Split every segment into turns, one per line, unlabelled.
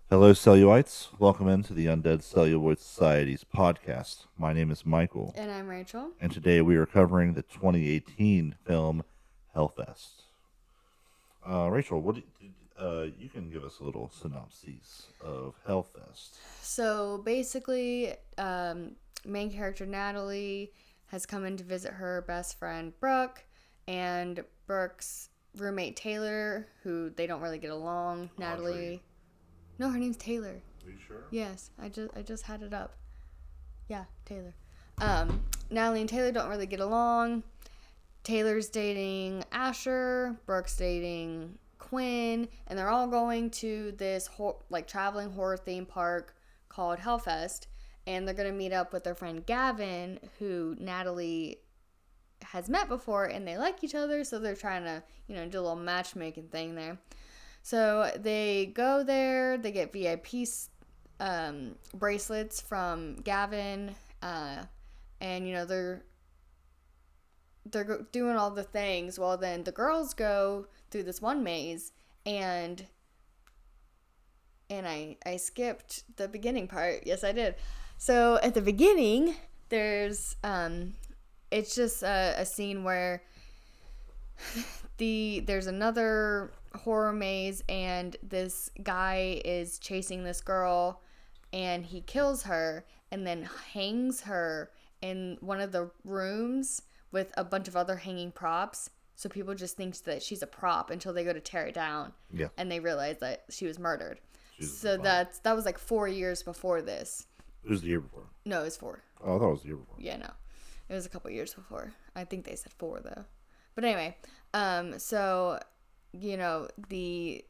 Hello, Cellulites. Welcome into the Undead Celluloid Society's podcast. My name is Michael,
And I'm Rachel.
and today we are covering the 2018 film Hellfest. Rachel, you can give us a little synopsis of Hellfest?
So basically, main character Natalie has come in to visit her best friend Brooke, and Brooke's roommate Taylor, who they don't really get along. Natalie, no, her name's Taylor.
Are you sure?
Yes, I just had it up. Yeah, Taylor. Natalie and Taylor don't really get along. Taylor's dating Asher, Brooke's dating Quinn, and they're all going to this traveling horror theme park called Hellfest, and they're gonna meet up with their friend Gavin, who Natalie has met before, and they like each other, so they're trying to do a little matchmaking thing there. So they go there, they get VIP bracelets from Gavin, and they're doing all the things. Well, then the girls go through this one maze, and I skipped the beginning part. Yes, I did. So at the beginning, it's just a scene where there's another horror maze, and this guy is chasing this girl, and he kills her and then hangs her in one of the rooms with a bunch of other hanging props. So people just think that she's a prop until they go to tear it down.
Yeah.
And they realize that she was murdered.
Jesus,
So that was like 4 years before this.
It was the year before.
No, it was 4.
Oh, I thought it was the year before.
Yeah, no. It was a couple years before. I think they said 4 though. But anyway, so the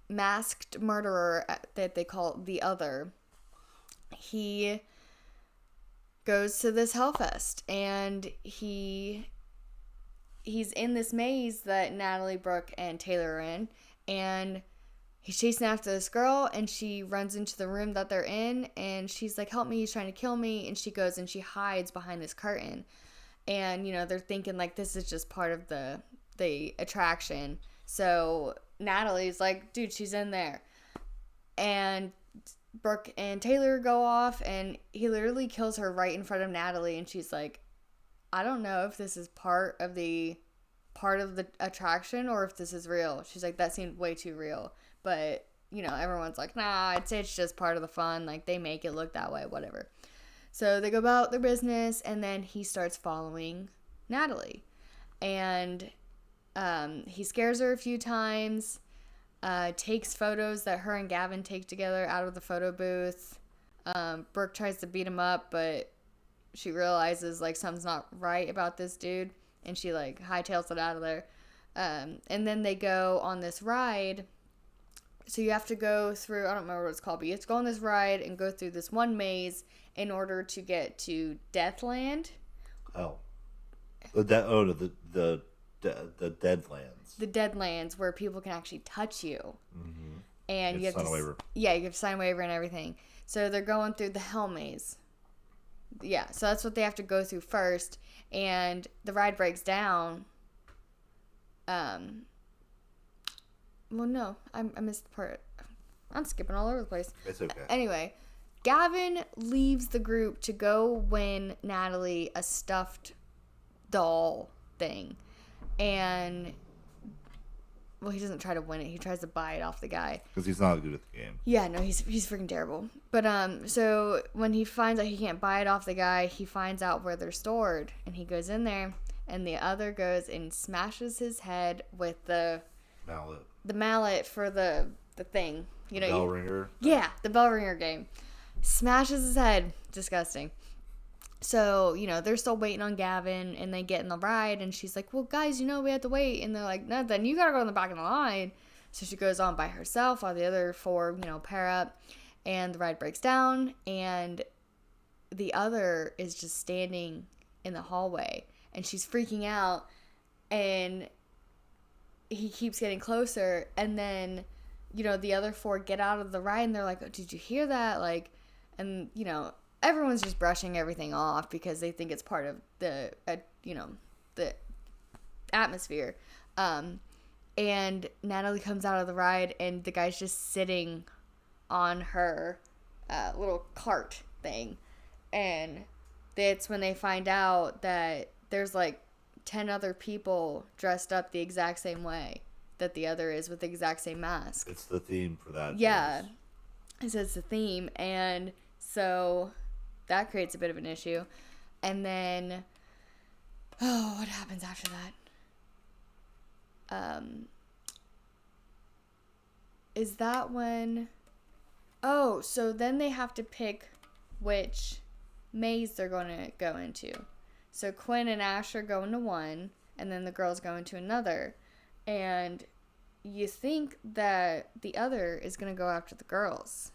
masked murderer that they call the Other, he goes to this Hellfest, and he's in this maze that Natalie, Brooke, and Taylor are in, and he's chasing after this girl, and she runs into the room that they're in, and she's like, help me, he's trying to kill me, and she goes and she hides behind this curtain, and they're thinking like this is just part of the attraction. So Natalie's like, dude, she's in there, and Brooke and Taylor go off, and he literally kills her right in front of Natalie, and she's like, I don't know if this is part of the attraction or if this is real. She's like, that seemed way too real. But everyone's like, nah, I'd say it's just part of the fun, like they make it look that way, whatever. So they go about their business, and then he starts following Natalie, and he scares her a few times. Takes photos that her and Gavin take together out of the photo booth. Brooke tries to beat him up, but she realizes like something's not right about this dude, and she like hightails it out of there. And then they go on this ride. So you have to go through, I don't remember what it's called, but you have to go on this ride and go through this one maze in order to get to Deathland.
Oh. The Deadlands.
The Deadlands, where people can actually touch you.
Mm-hmm.
And you have
sign
to
a waiver.
Yeah, you have to sign a waiver and everything. So they're going through the Hell Maze. Yeah, so that's what they have to go through first, and the ride breaks down. Well, no, I missed the part. I'm skipping all over the place.
It's okay.
Anyway, Gavin leaves the group to go win Natalie a stuffed doll thing, and well, he doesn't try to win it. He tries to buy it off the guy.
Because he's not good at the game.
Yeah, no, he's freaking terrible. But so when he finds out he can't buy it off the guy, he finds out where they're stored, and he goes in there, and the Other goes and smashes his head with the mallet for the thing.
Bell ringer.
Yeah, the bell ringer game. Smashes his head. Disgusting. So, they're still waiting on Gavin, and they get in the ride, and she's like, well, guys, we have to wait. And they're like, no, then you gotta go in the back of the line. So she goes on by herself while the other 4, pair up, and the ride breaks down, and the Other is just standing in the hallway, and she's freaking out, and he keeps getting closer, and then, the other 4 get out of the ride, and they're like, oh, did you hear that? Like, and, everyone's just brushing everything off because they think it's part of the atmosphere. And Natalie comes out of the ride, and the guy's just sitting on her little cart thing. And that's when they find out that there's like 10 other people dressed up the exact same way that the other is, with the exact same mask.
It's the theme for that.
Yeah. So it's the theme. And so that creates a bit of an issue. And then, what happens after that? Is that when... Oh, so then they have to pick which maze they're going to go into. So Quinn and Asher go into one, and then the girls go into another. And you think that the other is going to go after the girls,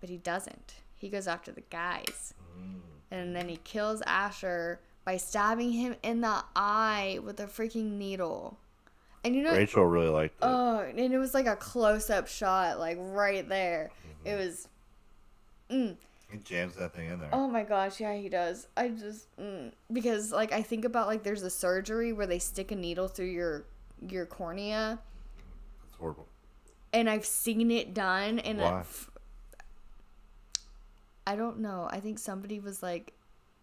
but he doesn't. He goes after the guys. And then he kills Asher by stabbing him in the eye with a freaking needle. And you know,
Rachel really liked it.
Oh, and it was like a close-up shot, like right there. It was...
He jams that thing in there.
Oh my gosh, yeah, he does. I just... Because, like, I think about, like, there's a surgery where they stick a needle through your cornea.
It's horrible.
And I've seen it done. And
why?
I don't know. I think somebody was like...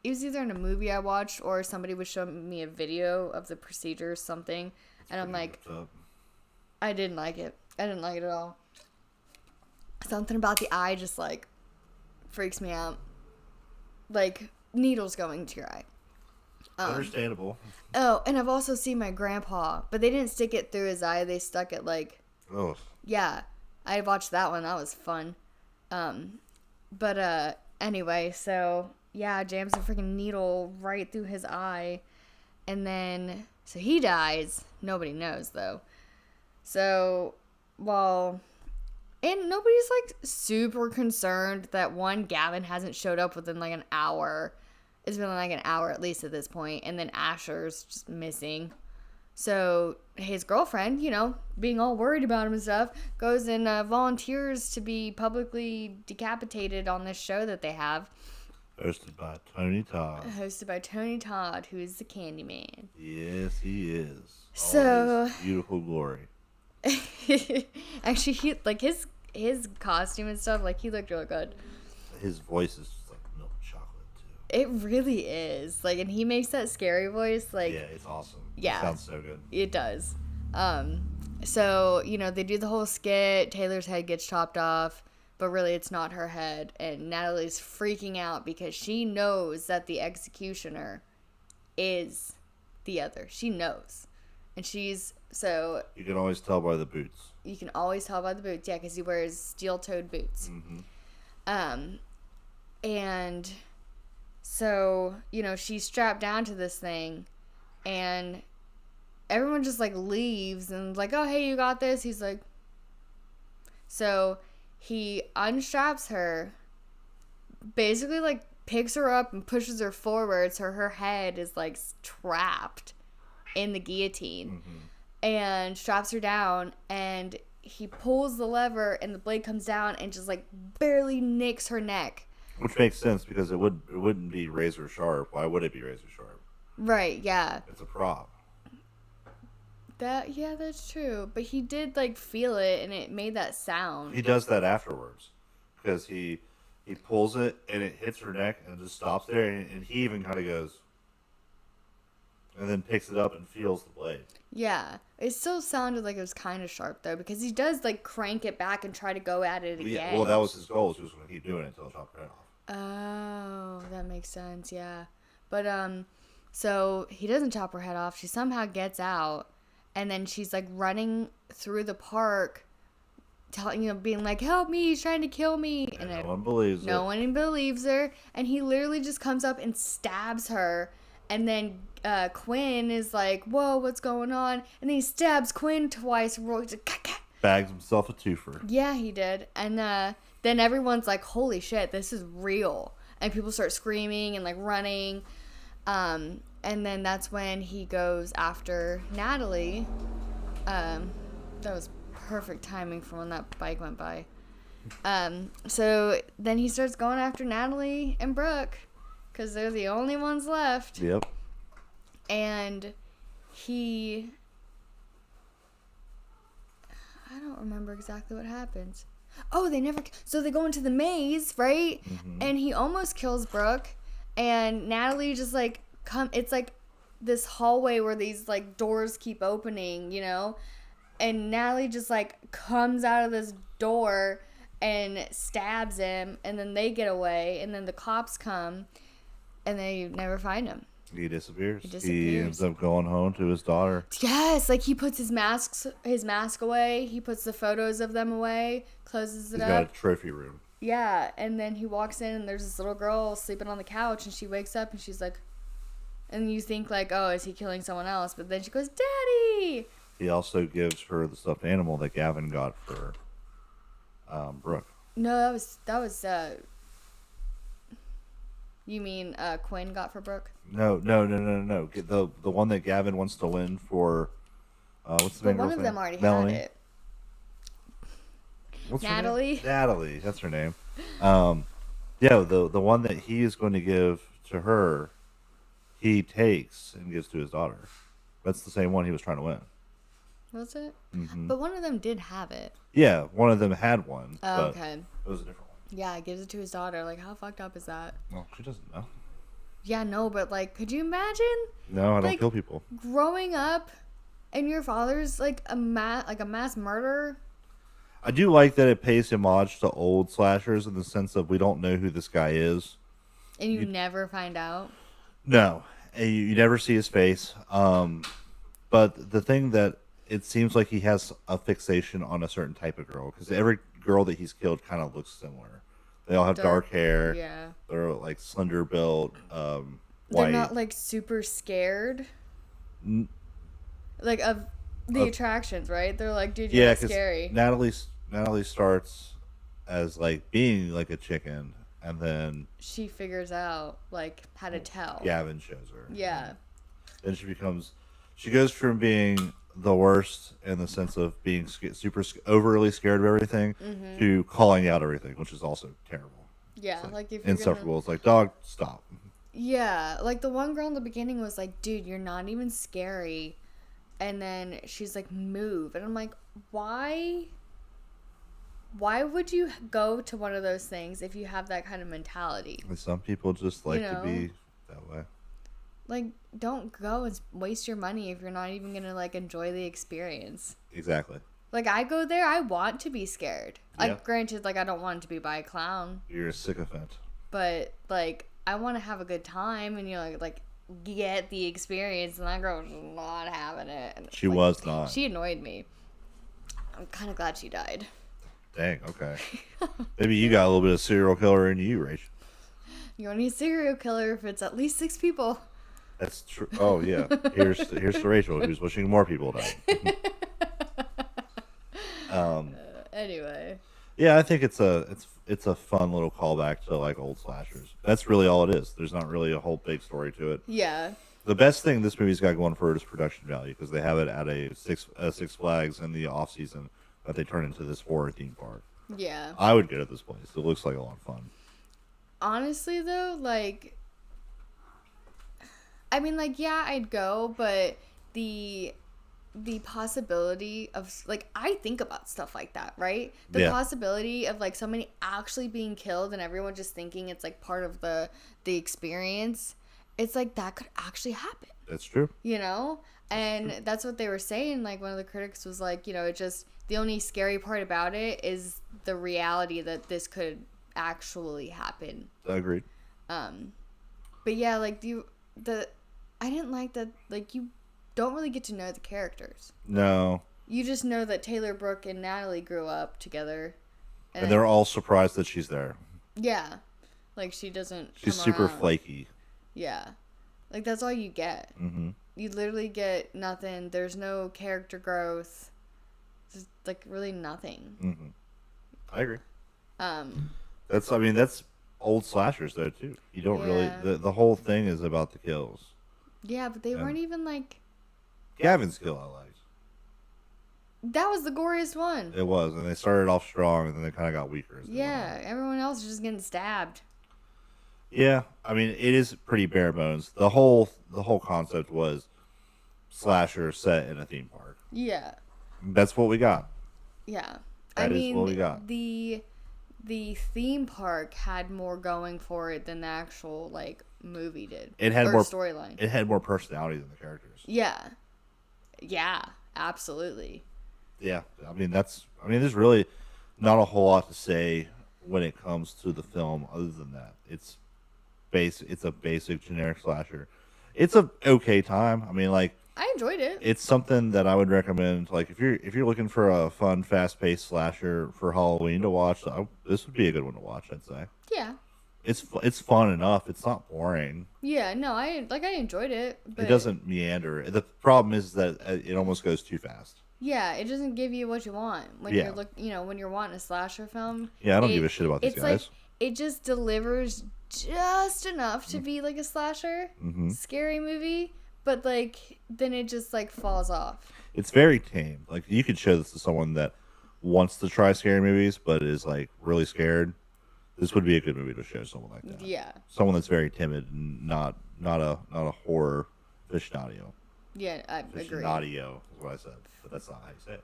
It was either in a movie I watched or somebody was showing me a video of the procedure or something. And I'm like... I didn't like it. I didn't like it at all. Something about the eye just, like, freaks me out. Like, needles going to your eye.
Understandable.
Oh, and I've also seen my grandpa, but they didn't stick it through his eye. They stuck it, like...
Oh.
Yeah. I watched that one. That was fun. But anyway, so, yeah, jams a freaking needle right through his eye. And then... So he dies. Nobody knows, though. So, well... And nobody's, like, super concerned that, one, Gavin hasn't showed up within, like, an hour. It's been, like, an hour at least at this point. And then Asher's just missing. So his girlfriend, you know, being all worried about him and stuff, goes and volunteers to be publicly decapitated on this show that they have.
Hosted by Tony Todd.
Who is the Candyman.
Yes, he is.
So...
beautiful glory.
Actually, his costume and stuff, like, he looked really good.
His voice is just like milk chocolate too.
It really is. Like, and he makes that scary voice, like...
Yeah, it's awesome.
Yeah.
It sounds so good.
It does. So, you know, they do the whole skit, Taylor's head gets chopped off, but really it's not her head, and Natalie's freaking out because she knows that the executioner is the other. She knows. And she's... So...
You can always tell by the boots.
You can always tell by the boots, yeah, because he wears steel-toed boots.
Mm-hmm.
And so, you know, she's strapped down to this thing, and everyone just, like, leaves, and like, oh, hey, you got this? He's like... So, he unstraps her, basically, like, picks her up and pushes her forward, so her head is, like, trapped in the guillotine.
Mm-hmm.
And straps her down, and he pulls the lever, and the blade comes down and just, like, barely nicks her neck.
Which makes sense, because it wouldn't be razor sharp. Why would it be razor sharp?
Right, yeah.
It's a prop.
Yeah, that's true. But he did, like, feel it, and it made that sound.
He does that afterwards, because he pulls it, and it hits her neck, and it just stops there, and he even kind of goes... And then picks it up and feels the blade.
Yeah. It still sounded like it was kind of sharp, though, because he does, like, crank it back and try to go at it again.
Yeah, well, that was his goal. He was going to keep doing it until it chopped her head off.
Oh, that makes sense, yeah. But, so he doesn't chop her head off. She somehow gets out, and then she's, like, running through the park, being like, help me, he's trying to kill me.
And no one believes her.
No one believes her, and he literally just comes up and stabs her. And then Quinn is like, whoa, what's going on? And then he stabs Quinn twice.
Bags himself a twofer.
Yeah, he did. And then everyone's like, holy shit, this is real. And people start screaming and, like, running. And then that's when he goes after Natalie. That was perfect timing for when that bike went by. So then he starts going after Natalie and Brooke. Because they're the only ones left.
Yep.
And he I don't remember exactly what happens. Oh, they never. So they go into the maze, right?
Mm-hmm.
And he almost kills Brooke, and Natalie just like come. It's like this hallway where these like doors keep opening, you know, and Natalie just like comes out of this door and stabs him, and then they get away, and then the cops come, and they never find him.
He disappears.
He
He
disappears.
ends up going home to his daughter.
Yes, like he puts his mask away. He puts the photos of them away, closes it
He's got a
up.
trophy room.
Yeah, and then he walks in and there's this little girl sleeping on the couch, and she wakes up and she's like, and you think like, oh, is he killing someone else? But then she goes, Daddy.
He also gives her the stuffed animal that Gavin got for Brooke.
No, that was. You mean Quinn got for Brooke?
No. Get the one that Gavin wants to win for. What's the
But
name?
one
girl's
of
name?
them already
Melanie?
had it.
What's
Natalie.
Her name? Natalie. That's her name. Yeah, the one that he is going to give to her, he takes and gives to his daughter. That's the same one he was trying to win.
Was it?
Mm-hmm.
But one of them did have it.
Yeah, one of them had one.
Oh,
but
okay.
It was a different one.
Yeah, gives it to his daughter. Like, how fucked up is that?
Well, she doesn't know.
Yeah, no, but like, could you imagine
No, I don't
like,
kill people.
growing up and your father's like a mass murderer?
I do like that it pays homage to old slashers in the sense of we don't know who this guy is.
And you never find out?
No, and you never see his face. But the thing that it seems like he has a fixation on a certain type of girl because every girl that he's killed kind of looks similar. They all have dark hair.
Yeah.
They're like slender built, white.
They're not like super scared. Like of the attractions, right? They're like, dude, you're not scary.
Natalie starts as like being like a chicken, and then
She figures out like how to tell.
Gavin shows her.
Yeah.
Then she goes from being the worst in the sense of being super overly scared of everything to calling out everything, which is also terrible.
Yeah,
It's
like if you're
insufferable. It's like, dog, stop.
Yeah, like the one girl in the beginning was like, dude, you're not even scary. And then she's like, move. And I'm like, why? Why would you go to one of those things if you have that kind of mentality?
And some people just like to be that way.
Like, don't go and waste your money if you're not even going to like enjoy the experience.
Exactly.
Like, I go there, I want to be scared.
Yeah.
Like, granted, like, I don't want it to be by a clown.
You're a sycophant.
But, like, I want to have a good time and, you know, like get the experience. And that girl was not having it. And
She was not.
She annoyed me. I'm kind of glad she died.
Dang, okay. Maybe you got a little bit of serial killer in you, Rach.
You only need a serial killer if it's at least 6 people.
That's true. Oh, yeah. Here's to Rachel, who's wishing more people died.
Anyway.
Yeah, I think it's a fun little callback to like old slashers. That's really all it is. There's not really a whole big story to it.
Yeah.
The best thing this movie's got going for it is production value because they have it at a Six Flags in the off season that they turn into this horror theme park.
Yeah.
I would go to this place. It looks like a lot of fun.
Honestly, though, like, I mean, like, yeah, I'd go, but the possibility of, like, I think about stuff like that, right? The possibility of, like, somebody actually being killed and everyone just thinking it's, like, part of the experience, it's, like, that could actually happen.
That's true.
You know? And that's what they were saying. Like, one of the critics was like, you know, it just, the only scary part about it is the reality that this could actually happen.
Agreed.
But yeah, like, I didn't like that, like, you don't really get to know the characters.
No.
You just know that Taylor, Brooke, and Natalie grew up together.
And they're all surprised that she's there.
Yeah. Like, she doesn't
She's
come
super
around.
flaky.
Yeah. Like, that's all you get.
Mm-hmm.
You literally get nothing. There's no character growth. There's, like, really nothing.
Mm-hmm. I agree. That's old slashers, though, too. You don't really... The whole thing is about the kills.
Yeah, but they weren't even, like...
Gavin's kill I liked.
That was the goriest one.
It was, and they started off strong, and then they kind of got weaker.
Yeah, everyone else is just getting stabbed.
Yeah, I mean, it is pretty bare bones. The whole concept was slasher set in a theme park.
Yeah.
That's what we got.
Yeah.
That is what we got.
The theme park had more going for it than the actual like movie did.
It had
or
more
storyline.
It had more personality than the characters.
Yeah. Yeah, absolutely.
Yeah, there's really not a whole lot to say when it comes to the film other than that. It's a basic generic slasher. It's a okay time. I mean, like,
I enjoyed it.
it's something that I would recommend. Like, if you're looking for a fun, fast paced slasher for Halloween to watch, this would be a good one to watch. I'd say.
Yeah.
It's fun enough. It's not boring.
Yeah, no, I enjoyed it. But
It doesn't meander. The problem is that it almost goes too fast.
yeah, it doesn't give you what you want when
Yeah.
when you're wanting a slasher film.
Yeah, I don't give a shit about these
it's
guys.
like it just delivers just enough to be like a slasher scary movie, but like then it just like falls off.
It's very tame. Like, you could show this to someone that wants to try scary movies but is like really scared. This would be a good movie to show someone like that.
Yeah.
Someone that's very timid and not a horror aficionado.
Yeah, I agree.
Aficionado is what I said, but that's not how you say it.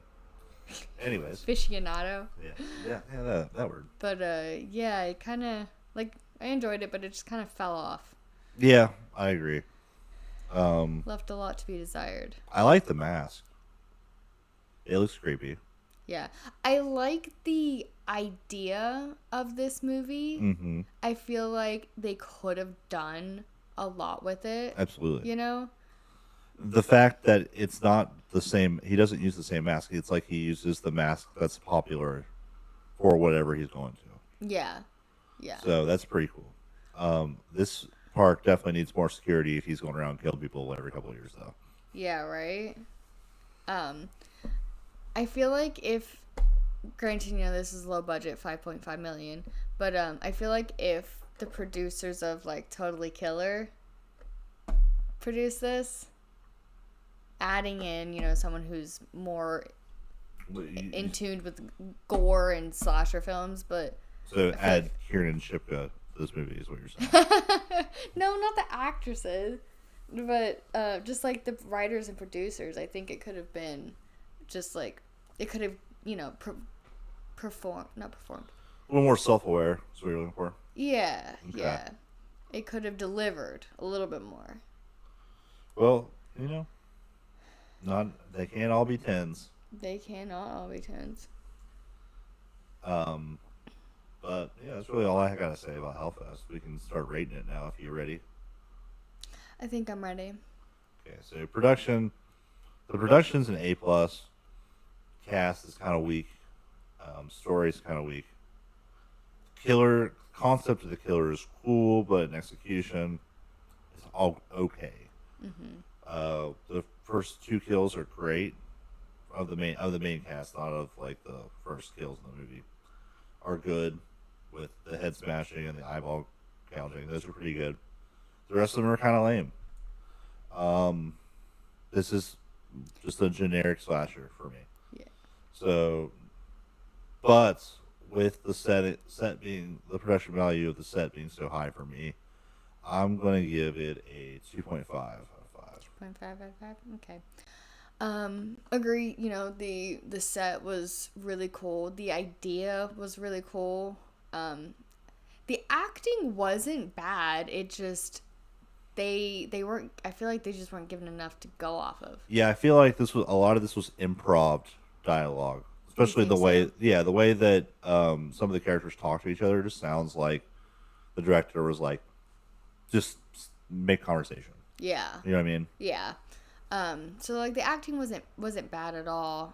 Anyways.
Aficionado.
Yeah, that word.
But yeah, it kind of like I enjoyed it, but it just kind of fell off.
Yeah, I agree.
Left a lot to be desired.
I like the mask. It looks creepy.
Yeah. I like the idea of this movie.
Mm-hmm.
I feel like they could have done a lot with it.
Absolutely.
You know?
The fact that it's not the same, he doesn't use the same mask. It's like he uses the mask that's popular for whatever he's going to.
Yeah. Yeah.
So that's pretty cool. This park definitely needs more security if he's going around killing people every couple of years, though.
Yeah, right? I feel like if, granted, this is low budget, 5.5 million, but I feel like if the producers of like Totally Killer produce this, adding in, someone who's more in tune with gore and slasher films, but
so add Kieran Shipka to this movie is what you're saying.
no, not the actresses, but just like the writers and producers. I think it could have been just like it could have not performed.
A little more self-aware is what you're looking for.
Yeah,
Okay.
yeah. It could have delivered a little bit more.
Well, they can't all be 10s.
They cannot all be 10s.
But yeah, that's really all I gotta say about Hellfest. We can start rating it now if you're ready.
I think I'm ready.
Okay, so the production's an A+. Cast is kind of weak. Story's kind of weak. Concept of the killer is cool, but in execution, it's all okay. Mm-hmm. The first 2 kills are great of the main cast, not of like the first kills in the movie, are good with the head smashing and the eyeball gouging. Those are pretty good. The rest of them are kind of lame. This is just a generic slasher for me.
Yeah.
So, but with the the production value of the set being so high for me, I'm going to give it a 2.5 out of 5.
2.5 out of 5? Okay. Agree, the set was really cool. The idea was really cool. The acting wasn't bad. It just they weren't. I feel like they just weren't given enough to go off of.
Yeah, I feel like a lot of this was improv dialogue, especially the way that some of the characters talk to each other. Just sounds like the director was like, just make conversation.
Yeah.
You know what I mean?
Yeah. So like the acting wasn't bad at all.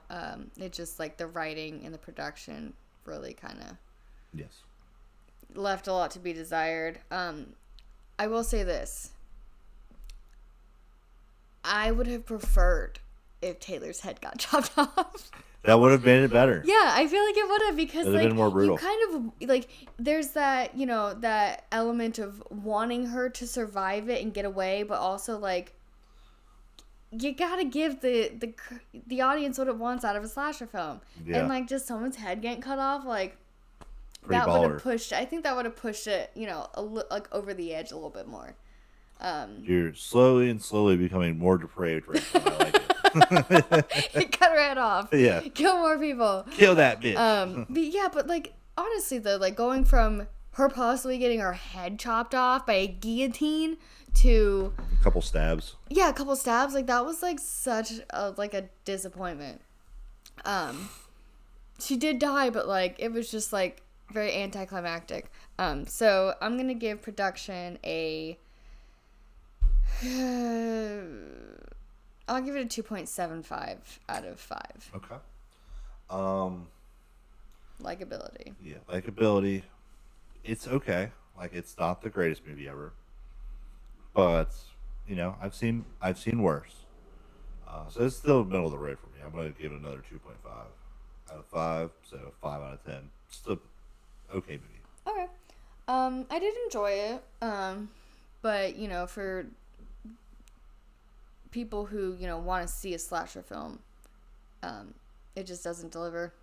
It just like the writing and the production really kind of
Yes.
left a lot to be desired. I will say this. I would have preferred if Taylor's head got chopped off.
That would have made it better.
Yeah, I feel like it would have because
It would have been more brutal.
you kind of like there's that that element of wanting her to survive it and get away, but also like you gotta give the audience what it wants out of a slasher film, and like just someone's head getting cut off, like
Pretty
that
baller.
would have pushed. I think that would have pushed it, like over the edge a little bit more.
You're slowly becoming more depraved right now. I like it.
Cut her head off.
Yeah.
Kill more people.
Kill that bitch.
But yeah, but like honestly though, like going from her possibly getting her head chopped off by a guillotine to
A couple stabs.
yeah, a couple stabs, like that was like such a disappointment. She did die, but like it was just like very anticlimactic. So I'm gonna give production a I'll give it a 2.75 out of 5.
Okay.
Likability.
Yeah, likability. It's okay. Like it's not the greatest movie ever, but you know I've seen worse. So it's still middle of the road for me. I'm gonna give it another 2.5 out of 5. So 5 out of 10. Still okay movie.
Okay. I did enjoy it. But you know, for people who want to see a slasher film, it just doesn't deliver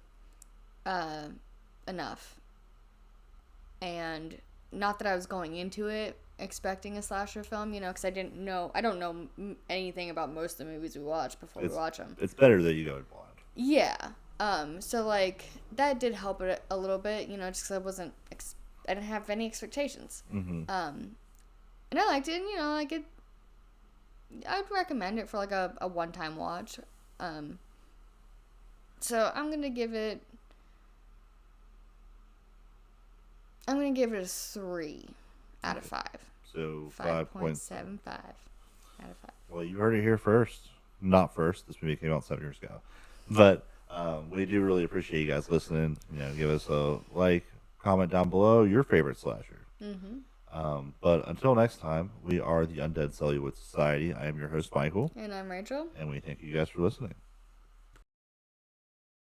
enough. And not that I was going into it expecting a slasher film, because I don't know anything about most of the movies we watch before we watch them.
It's better that you go in blind.
Yeah. So like that did help it a little bit, just because I didn't have any expectations.
Mm-hmm.
And I liked it. And, I'd recommend it for like a one-time watch. So I'm gonna give it a 3 out of 5.
So
5.75 out of 5.
Well, you heard it here first. Not first. This movie came out 7 years ago, but we do really appreciate you guys listening. Give us a like, comment down below your favorite slasher.
Mm-hmm.
But until next time, we are the Undead Celluloid Society. I am your host, Michael.
And I'm Rachel.
And we thank you guys for listening.